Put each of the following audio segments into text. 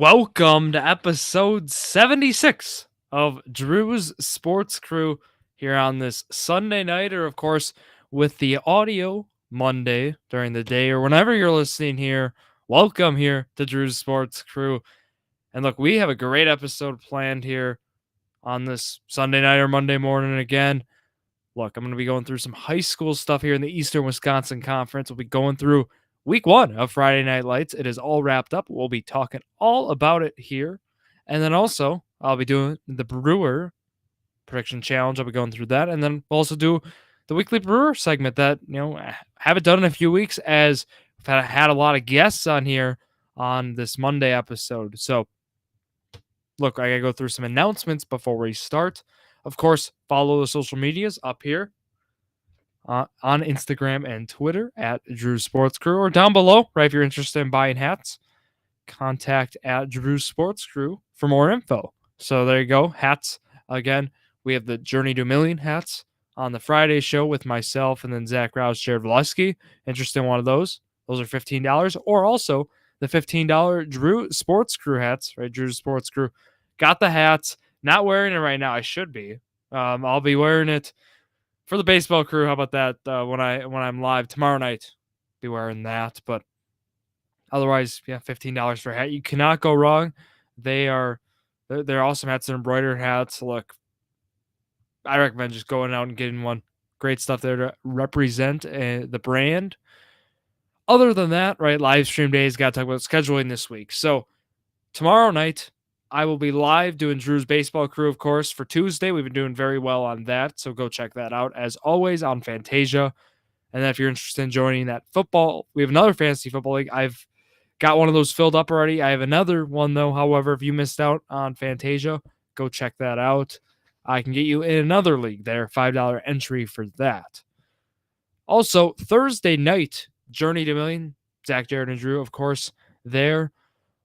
Welcome to episode 76 of Drew's Sports Crew here on this Sunday night, or of course, with the audio Monday during the day, or whenever you're listening here. Welcome here to Drew's Sports Crew. And look, we have a great episode planned here on this Sunday night or Monday morning again. Look, I'm going to be going through some high school stuff here in the Eastern Wisconsin Conference. We'll be going through week one of Friday Night Lights. It is all wrapped up. We'll be talking all about it here. And then also, I'll be doing the Brewer prediction challenge. I'll be going through that. And then we'll also do the weekly Brewer segment that, I haven't done in a few weeks, as I've had a lot of guests on here on this Monday episode. So, look, I got to go through some announcements before we start. Of course, follow the social medias up here on Instagram and Twitter at Drew Sports Crew, or down below, right? If you're interested in buying hats, contact at Drew Sports Crew for more info. So there you go. Hats. Again, we have the Journey to a Million hats on the Friday show with myself and then Zach Rouse, Jared Valeski. Interested in one of those? Those are $15. Or also the $15 Drew Sports Crew hats, right? Drew Sports Crew. Got the hats. Not wearing it right now. I should be. I'll be wearing it for the baseball crew. How about that? When I'm live tomorrow night, be wearing that. But otherwise, yeah, $15 for a hat. You cannot go wrong. They're awesome hats. They're embroidered hats. Look, I recommend just going out and getting one. Great stuff there to represent the brand. Other than that, right? Live stream days. Got to talk about scheduling this week. So tomorrow night, I will be live doing Drew's Baseball Crew, of course, for Tuesday. We've been doing very well on that, so go check that out, as always, on Fantasia. And then if you're interested in joining that football, we have another fantasy football league. I've got one of those filled up already. I have another one, though. However, if you missed out on Fantasia, go check that out. I can get you in another league there, $5 entry for that. Also, Thursday night, Journey to Million, Zach, Jared, and Drew, of course, there.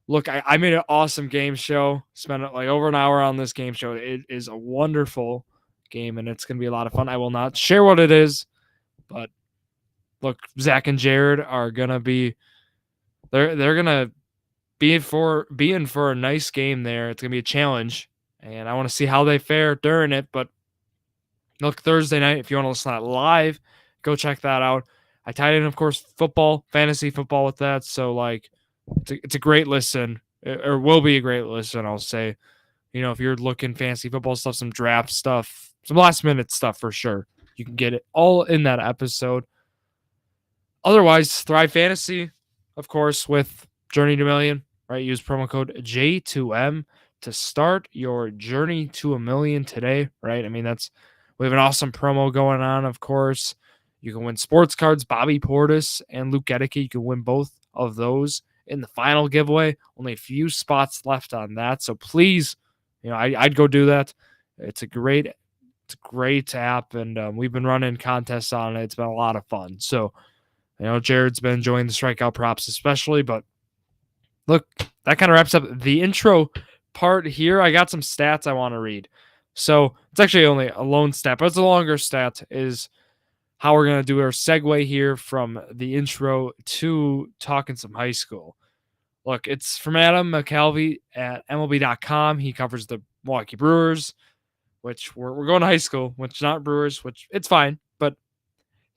Look, I made an awesome game show. Spent like over an hour on this game show. It is a wonderful game, and it's going to be a lot of fun. I will not share what it is, but look, Zach and Jared are going to be they're going to be in for a nice game there. It's going to be a challenge, and I want to see how they fare during it. But look, Thursday night, if you want to listen to that live, go check that out. I tied in, of course, fantasy football with that. So like, it's a great listen, or will be a great listen, I'll say. If you're looking fantasy football stuff, some draft stuff, some last minute stuff for sure, you can get it all in that episode. Otherwise, Thrive Fantasy, of course, with Journey to a Million, right? Use promo code J2M to start your journey to a million today, right? I mean, we have an awesome promo going on, of course. You can win sports cards, Bobby Portis and Luke Gedeke. You can win both of those in the final giveaway. Only a few spots left on that, so please, I'd go do that. It's a great app, and we've been running contests on it. It's been a lot of fun. So, Jared's been enjoying the strikeout props especially. But look, that kind of wraps up the intro part here. I got some stats I want to read. So it's actually only a lone stat, but it's a longer stat. Is how we're going to do our segue here from the intro to talking some high school. Look, it's from Adam McCalvey at MLB.com. He covers the Milwaukee Brewers, which we're going to high school, which not Brewers, which it's fine. But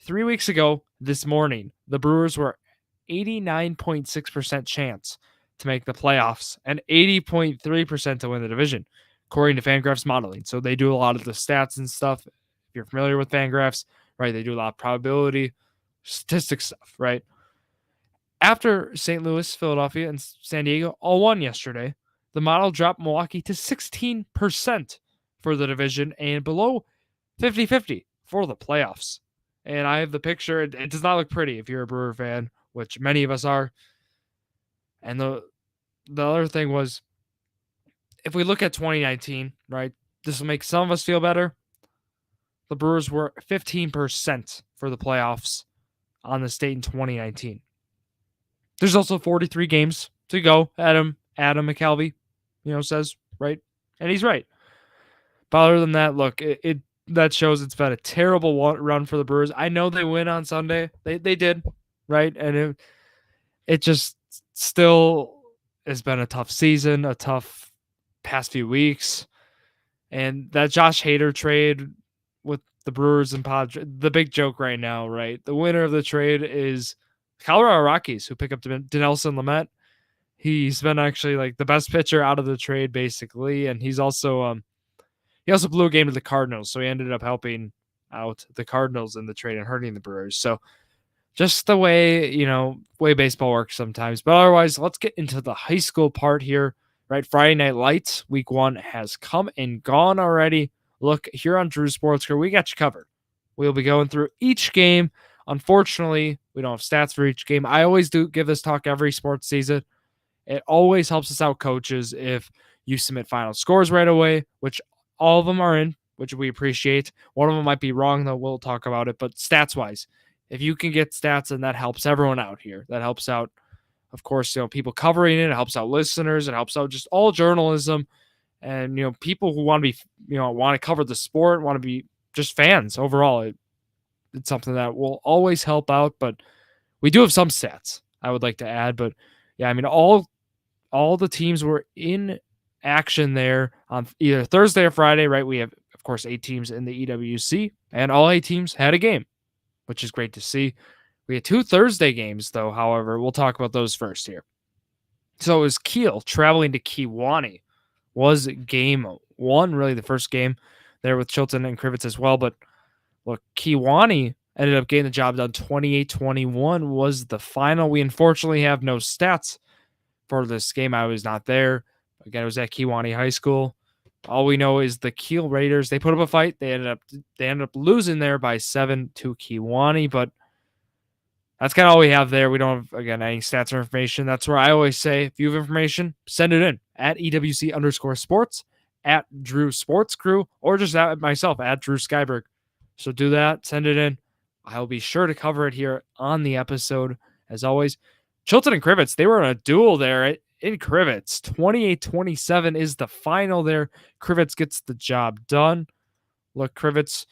3 weeks ago, this morning, the Brewers were 89.6% chance to make the playoffs and 80.3% to win the division, according to Fangraphs modeling. So they do a lot of the stats and stuff. If you're familiar with Fangraphs, right, they do a lot of probability, statistics stuff, right? After St. Louis, Philadelphia, and San Diego all won yesterday, the model dropped Milwaukee to 16% for the division and below 50-50 for the playoffs. And I have the picture. It does not look pretty if you're a Brewer fan, which many of us are. And the other thing was, if we look at 2019, right, this will make some of us feel better. The Brewers were 15% for the playoffs on the state in 2019. There's also 43 games to go. Adam McCalvey, says, right? And he's right. But other than that, look, that shows it's been a terrible run for the Brewers. I know they win on Sunday. They did, right? And it just still, has been a tough season, a tough past few weeks. And that Josh Hader trade with the Brewers and Padres, the big joke right now, right? The winner of the trade is Colorado Rockies, who pick up Dinelson Lamet. He's been actually like the best pitcher out of the trade, basically, and he also blew a game to the Cardinals, so he ended up helping out the Cardinals in the trade and hurting the Brewers. So just the way baseball works sometimes. But otherwise, let's get into the high school part here. Right, Friday Night Lights, week 1 has come and gone already. Look, here on Drew Sports Crew, we got you covered. We'll be going through each game. Unfortunately, we don't have stats for each game. I always do give this talk every sports season. It always helps us out, coaches, if you submit final scores right away, which all of them are in, which we appreciate. One of them might be wrong, though. We'll talk about it. But stats-wise, if you can get stats, and that helps everyone out here. That helps out, of course, people covering it. It helps out listeners. It helps out just all journalism, and people who want to be, want to cover the sport, want to be just fans overall. It's something that will always help out. But we do have some stats I would like to add. But yeah, I mean, all the teams were in action there on either Thursday or Friday, right? We have, of course, 8 teams in the EWC, and all 8 teams had a game, which is great to see. We had 2 Thursday games, though, however. We'll talk about those first here. So it was Kiel traveling to Kewanee was game 1, really the first game there with Chilton and Crivets as well. But look, Kewanee ended up getting the job done. 28-21 was the final. We unfortunately have no stats for this game. I was not there. Again, it was at Kewanee High School. All we know is the Kiel Raiders, they put up a fight. They ended up losing there by 7 to Kewanee, but that's kind of all we have there. We don't have, again, any stats or information. That's where I always say, if you have information, send it in at EWC_sports, at Drew Sports Crew, or just at myself, at Drew Skyberg. So do that, send it in. I'll be sure to cover it here on the episode. As always, Chilton and Crivets, they were in a duel there in Crivets. 28-27 is the final there. Crivets gets the job done. Look, Crivets,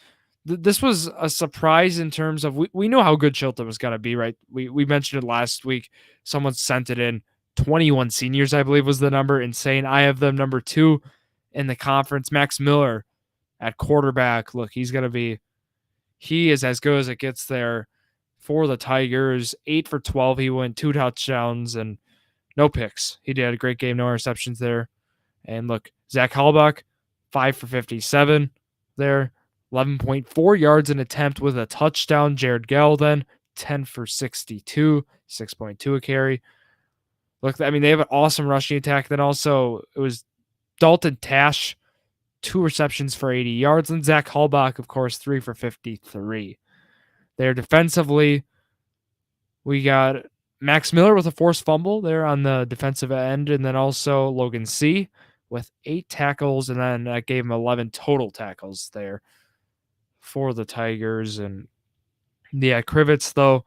this was a surprise in terms of we know how good Chilton was going to be, right? We mentioned it last week. Someone sent it in. 21 seniors, I believe, was the number. Insane. I have them number 2 in the conference. Max Miller at quarterback. Look, he is as good as it gets there for the Tigers. 8 for 12. He went 2 touchdowns and no picks. He did a great game. No interceptions there. And look, Zach Halbach, 5 for 57 there. 11.4 yards an attempt with a touchdown. Jared Gelden, 10 for 62, 6.2 a carry. Look, I mean, they have an awesome rushing attack. Then also, it was Dalton Tash, 2 receptions for 80 yards. And Zach Halbach, of course, 3 for 53. There defensively, we got Max Miller with a forced fumble there on the defensive end. And then also Logan C. with 8 tackles. And then that gave him 11 total tackles there for the Tigers. And yeah, Crivets, though,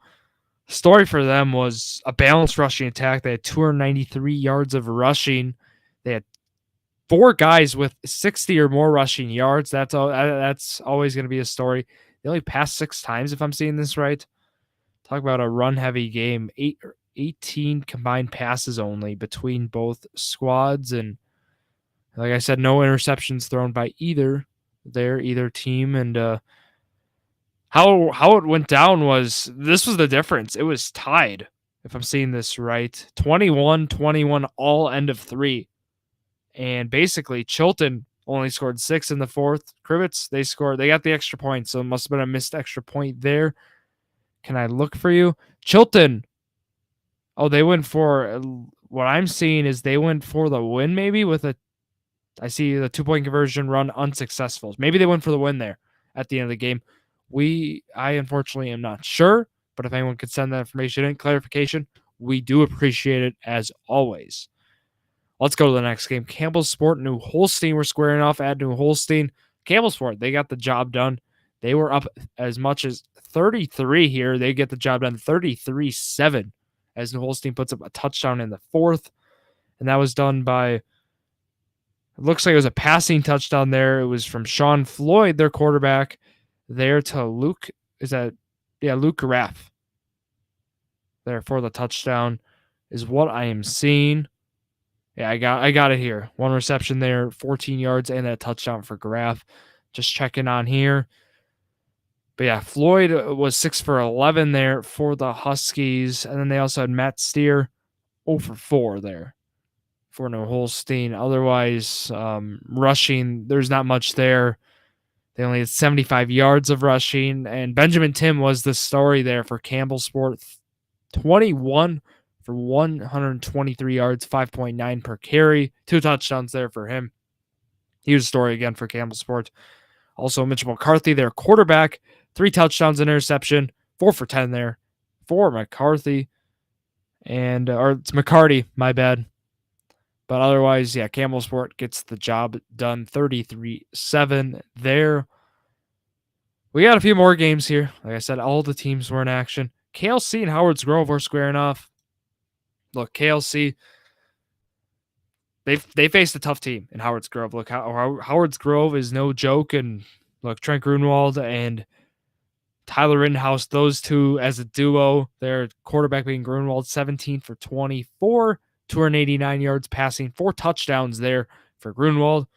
story for them was a balanced rushing attack. They had 293 yards of rushing. They had 4 guys with 60 or more rushing yards. That's always going to be a story. They only passed 6 times, if I'm seeing this right. Talk about a run-heavy game. 18 combined passes only between both squads. And like I said, no interceptions thrown by either team. And how it went down was the difference. It was tied, if I'm seeing this right. 21-21, all end of 3. And basically, Chilton only scored 6 in the 4th. Crivets, they got the extra point, so it must have been a missed extra point there. Can I look for you? Chilton, they went for, what I'm seeing is they went for the win maybe I see the 2-point conversion run unsuccessful. Maybe they went for the win there at the end of the game. I unfortunately am not sure, but if anyone could send that information in, clarification, we do appreciate it as always. Let's go to the next game. Campbellsport, New Holstein were squaring off at New Holstein. Campbellsport, they got the job done. They were up as much as 33 here. They get the job done 33-7 as New Holstein puts up a touchdown in the 4th. And that was done by, it looks like it was a passing touchdown there. It was from Sean Floyd, their quarterback, there to Luke. Luke Graff there for the touchdown is what I am seeing. Yeah, I got it here. One reception there, 14 yards, and that touchdown for Graf. Just checking on here. But yeah, Floyd was 6 for 11 there for the Huskies. And then they also had Matt Steer 0 for 4 there for no Holstein. Otherwise, rushing, there's not much there. They only had 75 yards of rushing. And Benjamin Tim was the story there for Campbell Sport. 21 for 123 yards, 5.9 per carry. 2 touchdowns there for him. He was a story again for Campbell Sport. Also, Mitchell McCarthy, their quarterback, 3 touchdowns, an interception, 4 for 10 there for McCarthy. Or it's McCarty, my bad. But otherwise, yeah, Campbell Sport gets the job done, 33-7 there. We got a few more games here. Like I said, all the teams were in action. KLC and Howard's Grove were squaring off. Look, KLC, they faced a tough team in Howard's Grove. Look, Howard's Grove is no joke. And look, Trent Grunwald and Tyler Rittenhouse, those two as a duo, their quarterback being Grunwald, 17 for 24, 289 yards passing, 4 touchdowns there for Grunwald.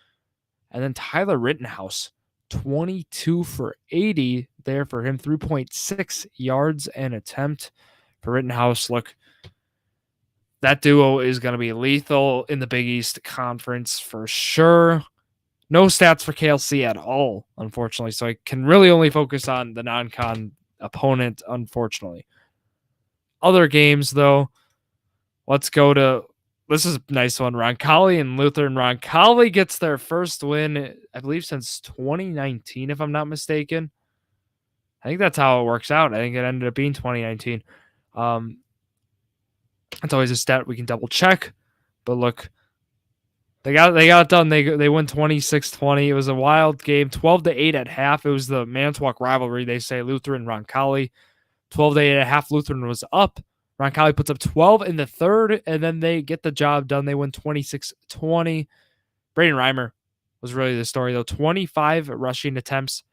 And then Tyler Rittenhouse, 22 for 80 there for him, 3.6 yards an attempt for Rittenhouse. Look, that duo is going to be lethal in the Big East Conference for sure. No stats for KLC at all, unfortunately. So I can really only focus on the non-con opponent, unfortunately. Other games, though, let's go to, this is a nice one, Roncalli and Lutheran. Roncalli gets their first win, I believe, since 2019, if I'm not mistaken. I think that's how it works out. I think it ended up being 2019. It's always a stat we can double check. But look, They got it done. They won 26-20. It was a wild game, 12-8 at half. It was the Manitowoc rivalry. They say Lutheran Roncalli, 12-8 at half. Lutheran was up. Roncalli puts up 12 in the third, and then they get the job done. They win 26-20. Braden Reimer was really the story, though. 25 rushing attempts,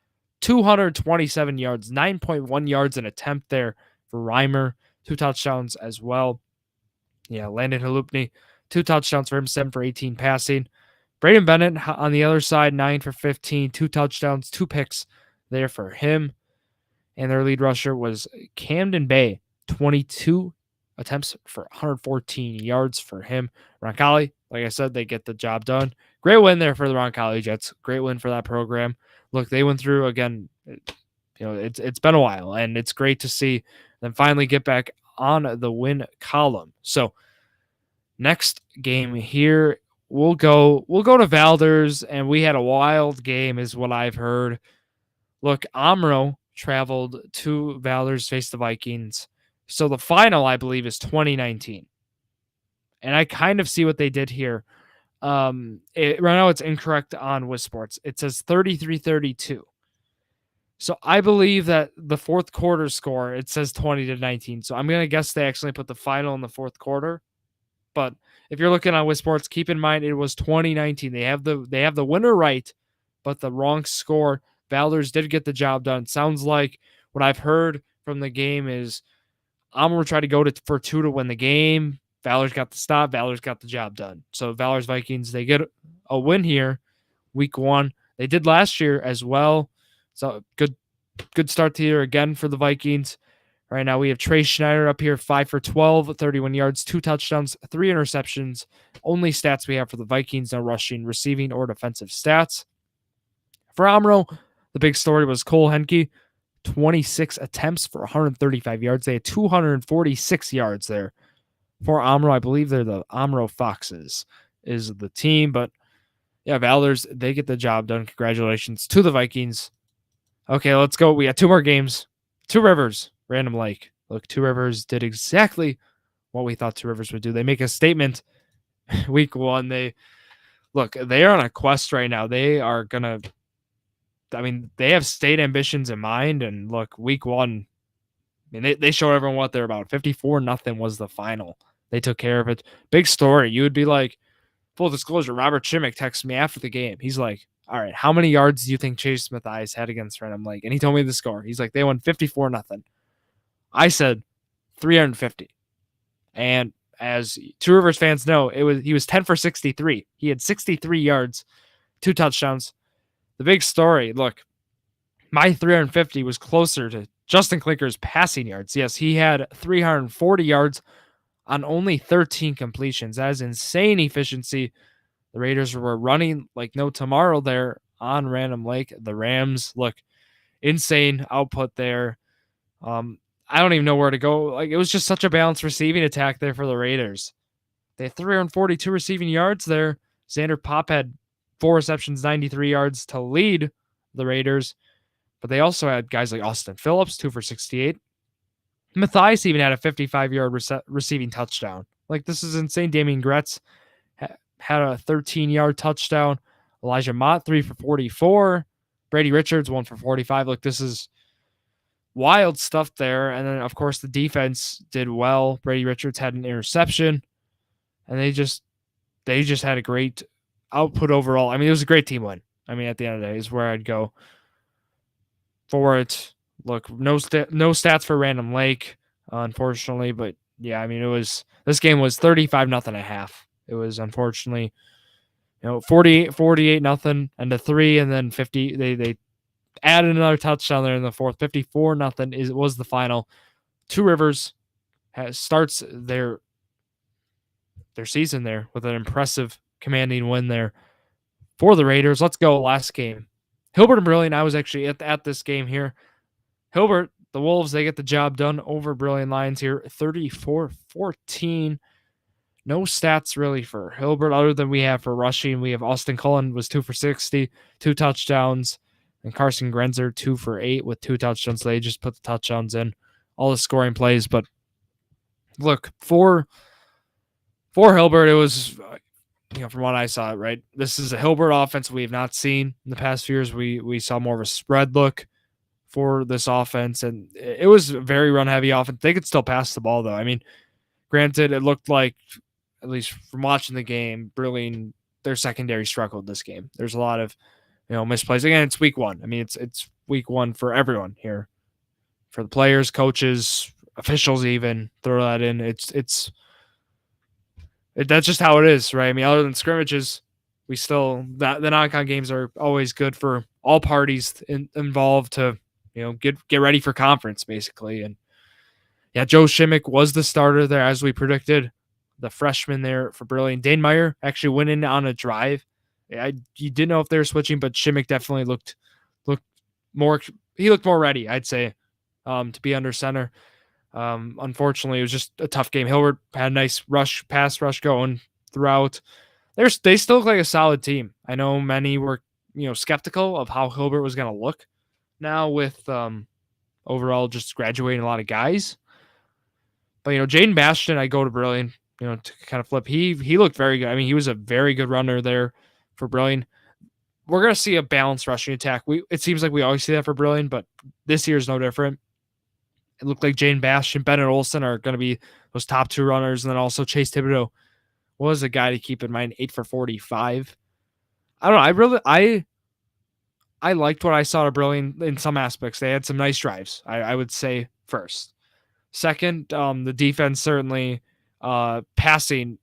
227 yards, 9.1 yards an attempt there for Reimer. 2 touchdowns as well. Yeah, Landon Halupny, 2 touchdowns for him, 7 for 18 passing. Braden Bennett on the other side, 9 for 15, 2 touchdowns, 2 picks there for him. And their lead rusher was Camden Bay, 22 attempts for 114 yards for him. Roncalli, like I said, they get the job done. Great win there for the Roncalli Jets. Great win for that program. Look, they went through again. It's been a while, and it's great to see them finally get back on the win column. So next game here, we'll go to Valders, and we had a wild game, is what I've heard. Look, Amro traveled to Valders, faced the Vikings. So the final, I believe, is 2019. And I kind of see what they did here. Right now it's incorrect on WisSports. It says 33-32. So I believe that the fourth quarter score, it says 20-19. So I'm going to guess they actually put the final in the fourth quarter. But if you're looking on WisSports, keep in mind it was 2019. They have the winner right, but the wrong score. Valders did get the job done. Sounds like what I've heard from the game is Amro tried to go for 2 to win the game. Valders got the stop. Valders got the job done. So Valders Vikings, they get a win here, week 1. They did last year as well. So good start to the year again for the Vikings. Right now we have Trey Schneider up here, 5 for 12, 31 yards, 2 touchdowns, 3 interceptions. Only stats we have for the Vikings, no rushing, receiving, or defensive stats. For Amro, the big story was Cole Henke, 26 attempts for 135 yards. They had 246 yards there for Amro. I believe they're the Amro Foxes is the team. But yeah, Valders, they get the job done. Congratulations to the Vikings. Okay, let's go. We got 2 more games. Two Rivers, Random Lake. Look, Two Rivers did exactly what we thought Two Rivers would do. They make a statement week 1. They are on a quest right now. They are going to, they have state ambitions in mind. And look, week 1, they showed everyone what they're about. 54-0 was the final. They took care of it. Big story. You would be like, full disclosure, Robert Chimick texted me after the game. He's like, all right, how many yards do you think Chase Smith Eyes had against Random Lake? And he told me the score. He's like, they won 54-0. I said 350. And as Two Rivers fans know, he was 10 for 63. He had 63 yards, 2 touchdowns. The big story, look, my 350 was closer to Justin Clinker's passing yards. Yes, he had 340 yards on only 13 completions. That is insane efficiency. The Raiders were running like no tomorrow there on Random Lake. The Rams, look, insane output there. I don't even know where to go. Like, it was just such a balanced receiving attack there for the Raiders. They had 342 receiving yards there. Xander Pop had 4 receptions, 93 yards to lead the Raiders. But they also had guys like Austin Phillips, 2 for 68. Matthias even had a 55-yard receiving touchdown. Like, this is insane. Damian Gretz had a 13-yard touchdown. Elijah Mott, 3 for 44. Brady Richards, 1 for 45. Look, this is wild stuff there. And then, of course, the defense did well. Brady Richards had an interception. And they just had a great output overall. I mean, it was a great team win. I mean, at the end of the day is where I'd go for it. Look, no stats for Random Lake, unfortunately, but yeah, I mean, this game was 35-0 at half. It was unfortunately, 48-0 and a 3, and then 50. They added another touchdown there in the fourth. 54-0 was the final. Two Rivers starts their season there with an impressive, commanding win there for the Raiders. Let's go last game. Hilbert and Brilliant. I was actually at this game here. Hilbert, the Wolves, they get the job done over Brilliant Lions here, 34-14. No stats really for Hilbert other than we have for rushing. We have Austin Cullen was 2 for 60, 2 touchdowns, and Carson Grenzer 2 for 8 with 2 touchdowns. They just put the touchdowns in, all the scoring plays. But look, for Hilbert, it was, from what I saw, right? This is a Hilbert offense we have not seen in the past few years. We saw more of a spread look for this offense, and it was a very run-heavy offense. They could still pass the ball, though. I mean, granted, it looked like, at least from watching the game, Brilliant, their secondary struggled this game. There's a lot of, misplays. Again, it's week 1. I mean, it's week 1 for everyone here, for the players, coaches, officials, even throw that in. That's just how it is, right? I mean, other than scrimmages, the non-con games are always good for all parties involved to, get ready for conference, basically. And yeah, Joe Shimmick was the starter there, as we predicted. The freshman there for Brilliant. Dane Meyer actually went in on a drive. You didn't know if they were switching, but Shimmick definitely looked more. He looked more ready, I'd say, to be under center. Unfortunately, it was just a tough game. Hilbert had a nice pass rush going throughout. They still look like a solid team. I know many were, skeptical of how Hilbert was going to look now with overall just graduating a lot of guys. But, Jaden Bastion, I go to Brilliant, to kind of flip. He looked very good. I mean, he was a very good runner there for Brilliant. We're going to see a balanced rushing attack. It seems like we always see that for Brilliant, but this year is no different. It looked like Jaden Bastion, Bennett Olson are going to be those top 2 runners, and then also Chase Thibodeau was a guy to keep in mind, 8 for 45. I don't know. I liked what I saw of Brilliant in some aspects. They had some nice drives, I would say, first. Second, the defense certainly, passing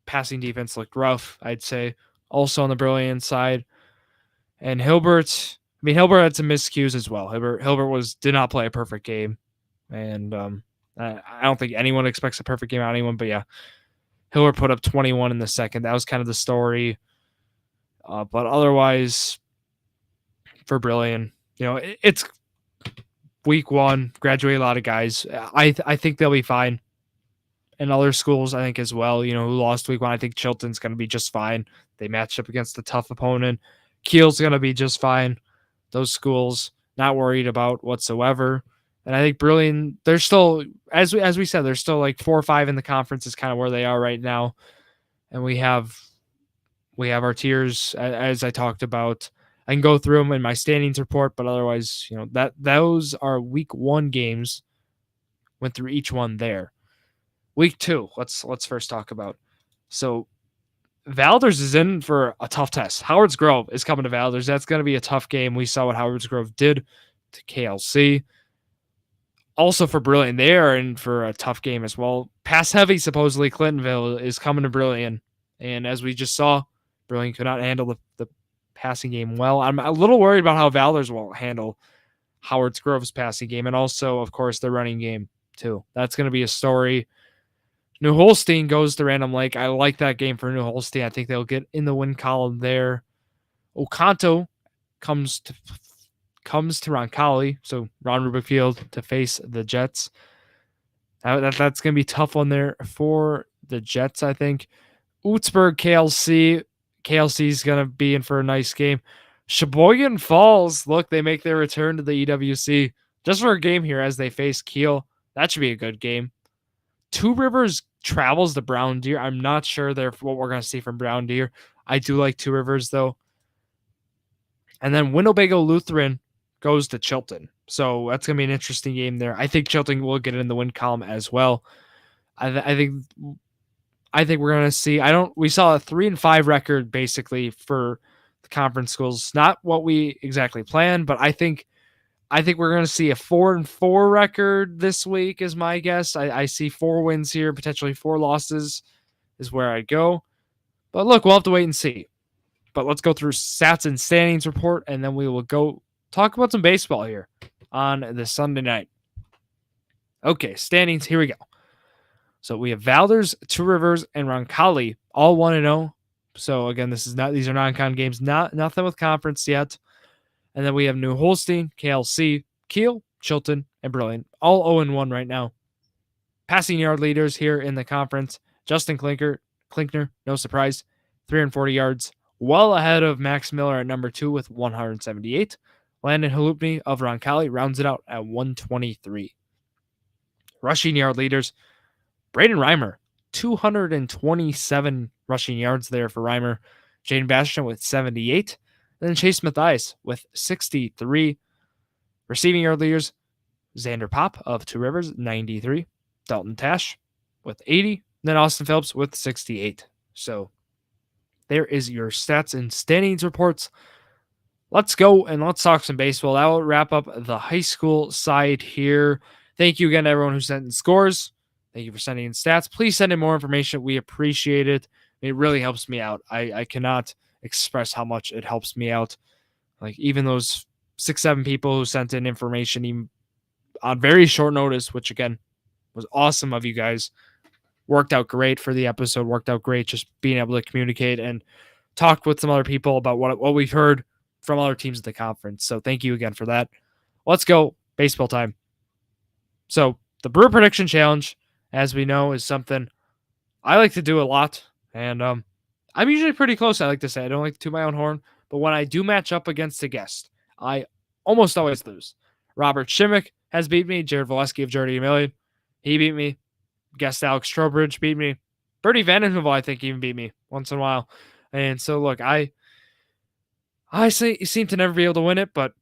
defense looked rough, I'd say, also on the Brilliant side. And Hilbert had some miscues as well. Hilbert did not play a perfect game. And I don't think anyone expects a perfect game out of anyone, but yeah, Hilbert put up 21 in the second. That was kind of the story. But otherwise, for Brilliant, it's week 1, graduate a lot of guys. I think they'll be fine. And other schools, I think, as well, who lost week 1. I think Chilton's going to be just fine. They matched up against a tough opponent. Kiel's going to be just fine. Those schools, not worried about whatsoever. And I think Brilliant, they're still, as we said, they're still like 4 or 5 in the conference is kind of where they are right now. And we have our tiers, as I talked about. I can go through them in my standings report, but otherwise, those are week 1 games. Went through each one there. Week 2, let's first talk about. So Valders is in for a tough test. Howard's Grove is coming to Valders. That's going to be a tough game. We saw what Howard's Grove did to KLC. also for Brilliant, they are in for a tough game as well. Pass heavy, supposedly, Clintonville is coming to Brilliant. And as we just saw, Brilliant could not handle the passing game well. I'm a little worried about how Valor's will handle Howard Grove's passing game and also, of course, the running game, too. That's going to be a story. New Holstein goes to Random Lake. I like that game for New Holstein. I think they'll get in the win column there. Oconto comes to Roncalli, so Ron Rubik Field to face the Jets. That's going to be a tough one there for the Jets, I think. Ootsburg, KLC. KLC is going to be in for a nice game. Sheboygan Falls, look, they make their return to the EWC just for a game here as they face Kiel. That should be a good game. Two Rivers travels to Brown Deer. I'm not sure there what we're going to see from Brown Deer. I do like Two Rivers, though. And then Winnebago Lutheran goes to Chilton. So that's going to be an interesting game there. I think Chilton will get in the win column as well. I think we're going to see, we saw a 3-5 record basically for the conference schools. Not what we exactly planned, but I think we're going to see a 4-4 record this week is my guess. I see 4 wins here, potentially 4 losses is where I go. But look, we'll have to wait and see. But let's go through stats and standings report, and then we will go talk about some baseball here on this Sunday night. Okay, standings, here we go. So we have Valders, Two Rivers, and Roncalli all 1-0. So again, these are non-con games, nothing with conference yet. And then we have New Holstein, KLC, Kiel, Chilton, and Brilliant, all 0-1 right now. Passing yard leaders here in the conference: Justin Klinkner, no surprise, 340 yards, well ahead of Max Miller at number 2 with 178. Landon Halupny of Roncalli rounds it out at 123. Rushing yard leaders: Braden Reimer, 227 rushing yards there for Reimer. Jaden Bastian with 78. Then Chase Mathias with 63. Receiving yard leaders: Xander Pop of Two Rivers, 93. Dalton Tash with 80. Then Austin Phillips with 68. So there is your stats and standings reports. Let's go and let's talk some baseball. That will wrap up the high school side here. Thank you again to everyone who sent in scores. Thank you for sending in stats. Please send in more information. We appreciate it. It really helps me out. I cannot express how much it helps me out. Like even those 6-7 people who sent in information even on very short notice, which again was awesome of you guys. Worked out great for the episode. Worked out great just being able to communicate and talk with some other people about what we've heard from other teams at the conference. So thank you again for that. Let's go baseball time. So the Brewer Prediction Challenge, as we know, is something I like to do a lot. And I'm usually pretty close, I like to say. I don't like to toot my own horn. But when I do match up against a guest, I almost always lose. Robert Shimmick has beat me. Jared Valesky of Jordy Million, he beat me. Guest Alex Trowbridge beat me. Bertie Vandenheuvel, I think, even beat me once in a while. And so, look, I seem to never be able to win it. But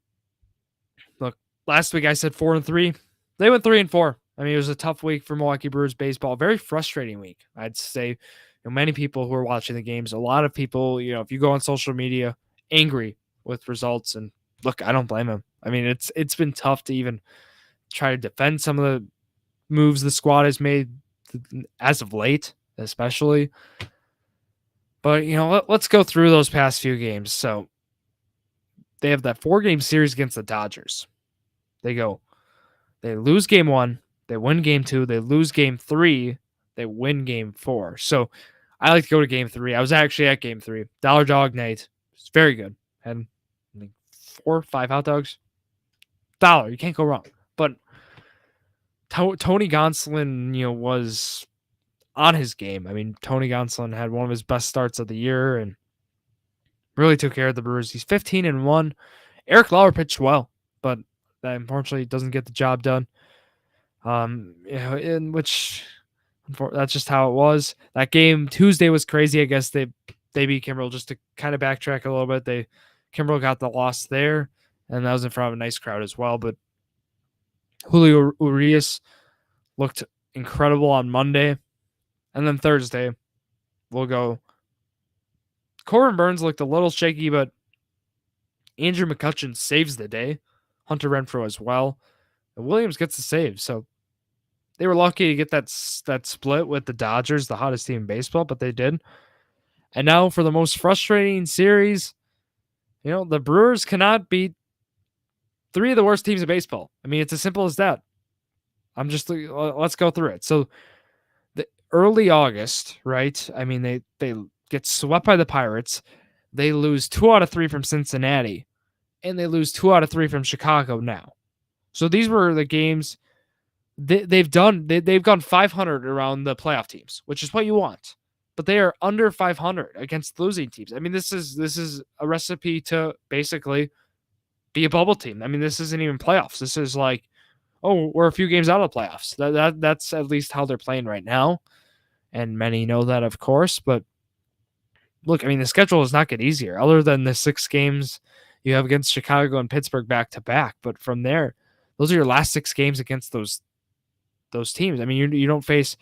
look, last week I said 4-3. They went 3-4. I mean, it was a tough week for Milwaukee Brewers baseball. Very frustrating week, I'd say. Many people who are watching the games, a lot of people, if you go on social media, angry with results. And look, I don't blame them. I mean, it's been tough to even try to defend some of the moves the squad has made as of late, especially. But, let's go through those past few games. So they have that 4-game series against the Dodgers. They lose game 1, they win game 2, they lose game 3, they win game 4. So I like to go to game 3. I was actually at game 3. Dollar Dog night. It's very good. Had 4 or 5 hot dogs. $1. You can't go wrong. But Tony Gonsolin, was on his game. I mean, Tony Gonsolin had one of his best starts of the year and really took care of the Brewers. He's 15-1. Eric Lauer pitched well, but that unfortunately doesn't get the job done. In which that's just how it was. That game Tuesday was crazy. I guess they beat Kimbrel. Just to kind of backtrack a little bit. Kimbrel got the loss there, and that was in front of a nice crowd as well. But Julio Urias looked incredible on Monday, and then Thursday we'll go. Corbin Burns looked a little shaky, but Andrew McCutcheon saves the day. Hunter Renfroe as well. and Williams gets the save. So they were lucky to get that split with the Dodgers, the hottest team in baseball, but they did. And now for the most frustrating series, the Brewers cannot beat three of the worst teams in baseball. I mean, it's as simple as that. Let's go through it. So the early August, right? I mean, they get swept by the Pirates. They lose 2 out of 3 from Cincinnati, and they lose 2 out of 3 from Chicago now. So these were the games they've done. They've gone 500 around the playoff teams, which is what you want. But they are under 500 against losing teams. I mean, this is a recipe to basically be a bubble team. I mean, this isn't even playoffs. This is like, oh, we're a few games out of the playoffs. That's at least how they're playing right now, and many know that, of course. But look, I mean, the schedule does not get easier, other than the 6 games you have against Chicago and Pittsburgh back to back. But from there, those are your last 6 games against those teams. I mean, you don't face.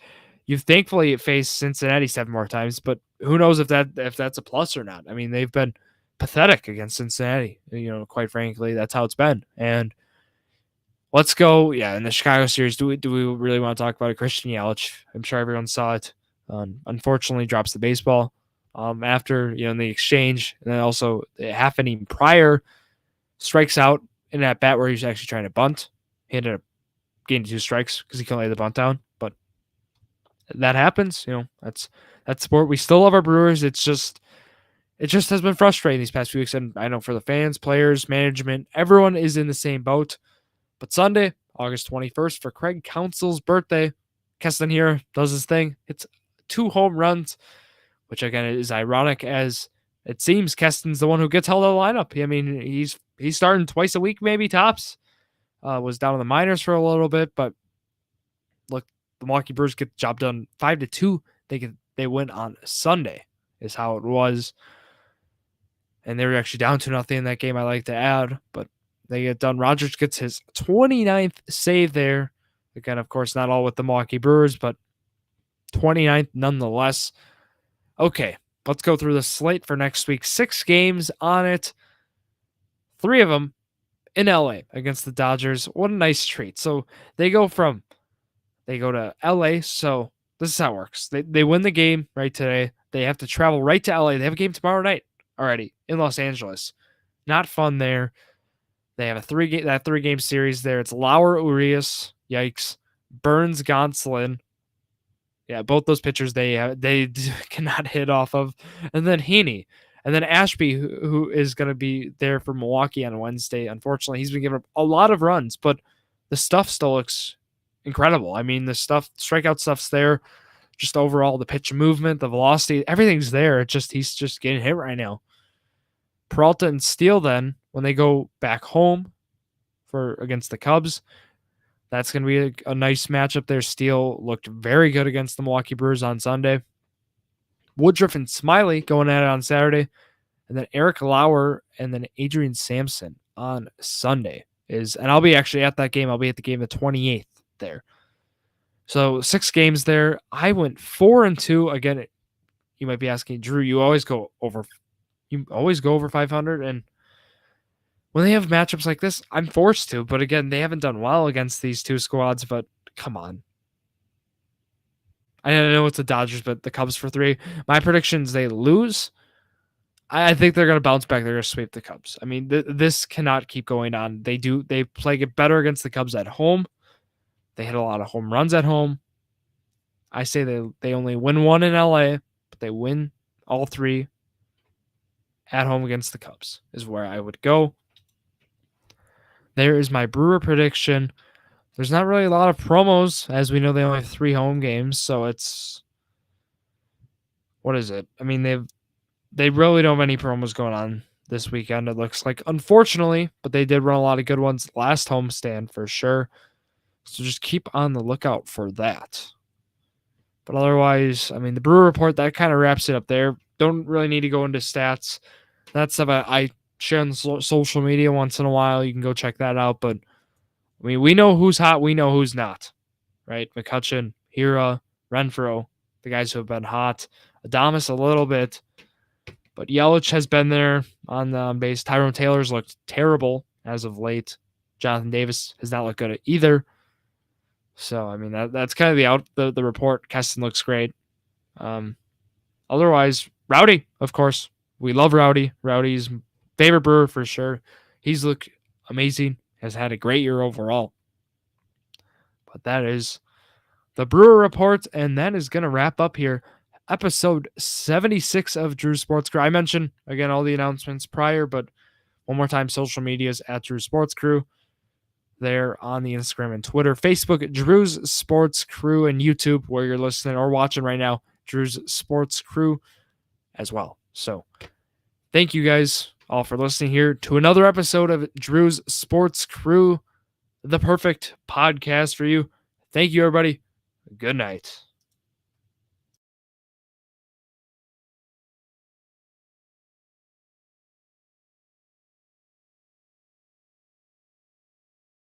You've thankfully faced Cincinnati 7 more times, but who knows if that's a plus or not. I mean, they've been pathetic against Cincinnati. Quite frankly, that's how it's been. And let's go. Yeah, in the Chicago series, do we really want to talk about it? Christian Yelich? I'm sure everyone saw it. Unfortunately, drops the baseball after in the exchange, and then also half inning prior, strikes out in that bat where he's actually trying to bunt. He ended up getting 2 strikes because he couldn't lay the bunt down. But that happens. That's sport. We still love our Brewers. It just has been frustrating these past few weeks, and I know for the fans, players, management, everyone is in the same boat. But Sunday, August 21st, for Craig Counsell's birthday, Keston here does his thing. It's 2 home runs, which again is ironic as it seems Keston's the one who gets held out of the lineup. I mean, he's starting twice a week, maybe tops. Was down in the minors for a little bit, but look, the Milwaukee Brewers get the job done 5-2. They win on Sunday, is how it was, and they were actually down 2-0 in that game. I like to add, but they get done. Rogers gets his 29th save there. Again, of course, not all with the Milwaukee Brewers, but 29th nonetheless. Okay, let's go through the slate for next week. 6 games on it. 3 of them in LA against the Dodgers. What a nice treat. So they go to LA. So this is how it works. They win the game right today. They have to travel right to LA. They have a game tomorrow night already in Los Angeles. Not fun there. They have a 3-game series there. It's Lauer, Urias, yikes, Burns, Gonsolin. Yeah, both those pitchers they cannot hit off of, and then Heaney, and then Ashby, who is going to be there for Milwaukee on Wednesday. Unfortunately, he's been giving up a lot of runs, but the stuff still looks incredible. I mean, the strikeout stuff's there. Just overall, the pitch movement, the velocity, everything's there. He's just getting hit right now. Peralta and Steele then, when they go back home against the Cubs, that's going to be a nice matchup there. Steele looked very good against the Milwaukee Brewers on Sunday. Woodruff and Smiley going at it on Saturday. And then Eric Lauer and then Adrian Sampson on Sunday. And I'll be actually at that game. I'll be at the game the 28th there. So 6 games there. I went 4-2. Again, you might be asking, Drew, you always go over 500, and when they have matchups like this, I'm forced to. But again, they haven't done well against these 2 squads, but come on. I know it's the Dodgers, but the Cubs for 3. My predictions, they lose. I think they're going to bounce back. They're going to sweep the Cubs. I mean, this cannot keep going on. They play get better against the Cubs at home. They hit a lot of home runs at home. I say they only win 1 in LA, but they win all 3 at home against the Cubs is where I would go. There is my Brewer prediction. There's not really a lot of promos. As we know, they only have 3 home games, so it's... What is it? I mean, they really don't have any promos going on this weekend, it looks like. Unfortunately, but they did run a lot of good ones last homestand for sure. So just keep on the lookout for that. But otherwise, I mean, the Brewer Report, that kind of wraps it up there. Don't really need to go into stats. That stuff I share on social media once in a while. You can go check that out. But, I mean, we know who's hot. We know who's not. Right? McCutchen, Hira, Renfroe, the guys who have been hot. Adames a little bit. But Yelich has been there on the base. Tyrone Taylor's looked terrible as of late. Jonathan Davis has not looked good either. So, I mean, that's kind of the report. Keston looks great. Otherwise, Rowdy, of course. We love Rowdy. Rowdy's favorite Brewer for sure. He's looked amazing. Has had a great year overall. But that is the Brewer Report, and that is going to wrap up here episode 76 of Drew Sports Crew. I mentioned, again, all the announcements prior, but one more time, social medias at Drew Sports Crew. There on the Instagram and Twitter. Facebook, Drew's Sports Crew, and YouTube, where you're listening or watching right now, Drew's Sports Crew as well. So thank you guys all for listening here to another episode of Drew's Sports Crew, the perfect podcast for you. Thank you, everybody. Good night.